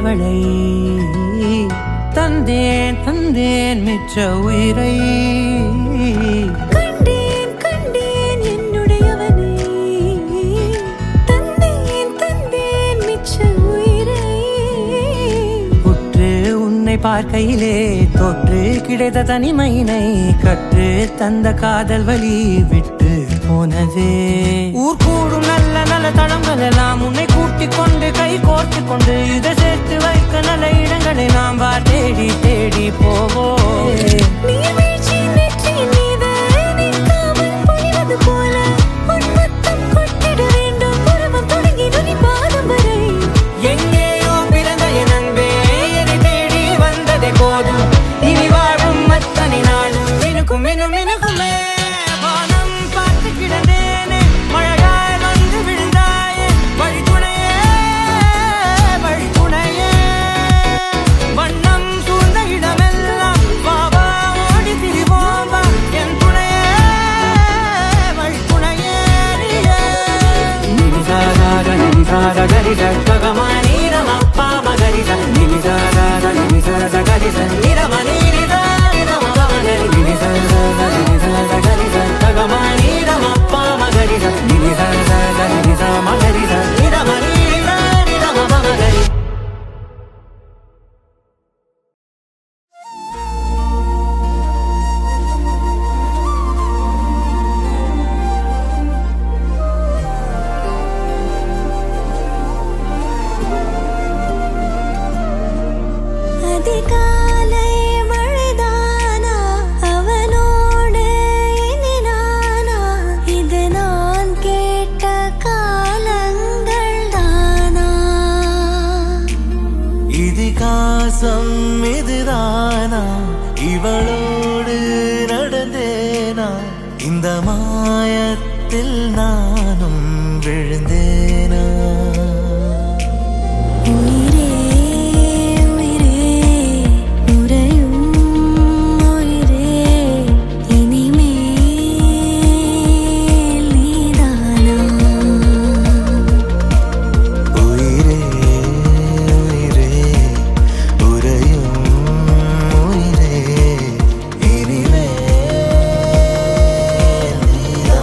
அவளை தந்தேன் தந்தேன் மிச்ச உயிரை கண்டேன் கண்டேன் என்னுடையவனை தந்தேன் தந்தேன் மிச்ச உயிரை உற்று உன்னை பார்க்கையிலே தொற்று கிடைத்த தனிமையினை கற்று தந்த காதல் வழி விட்டு போனதே ஊர் கூடும் நல்ல நல்ல தளங்கள் எல்லாம் உன்னை கூட்டிக் கொண்டு கை கோர்த்து கொண்டு இதை சேர்த்து வைக்க நல்ல இடங்களை நாம் தேடி தேடி போவோம் நீர்வீழ்ச்சியின் நெற்றியின் மீது நிற்காமல் பொழிவது போல உன் முத்தம் கொட்டிட வேண்டும் பருவம் தொடங்கி நுனி பாதம் வரை எங்கேயோ பிறந்த என் அன்பே என்னை தேடி வந்ததே போதும் இனி வாழும் அத்தனை நாளும் மினுக்கும் மினும் மினுக்குமே வானம் பார்த்து கிடந்தேனே மழையாய் வந்து விழுந்தாயே வழித்துணையே வழித்துணையே வண்ணம் சூழ்ந்த இடமெல்லாம் வாவா ஓடி திரிவோம் வா என் துணையே வழித்துணையே நினிசாராக நினிசார கரிச பகமானி ரமப்பா மகரிச நினிசாராக நினிசார கரிச நிரமணி நிதா நிரமகமகரி நினிசாராக நினிசார கரிச பகமானி ரமப்பா மகரிச நினிசாராக நினிசா மகரிச நிரமணி நிதா நிரமகமகரி அதிகாலை மழைதானா அவனோடு இனி நானா இது நான் கேட்ட காலங்கள் தானா இதிகாசம் இதுதானா இவளோடு நடந்தேனா இந்த மாயத்தில் நானும் விழுந்தேனா உயிரே உயிரே உறையும் உயிரே இனிமேல் நீதானா உயிரே உயிரே உறையும் உயிரே இனிமேல் நீதானா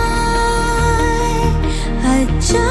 அவசரமாய் அச்சா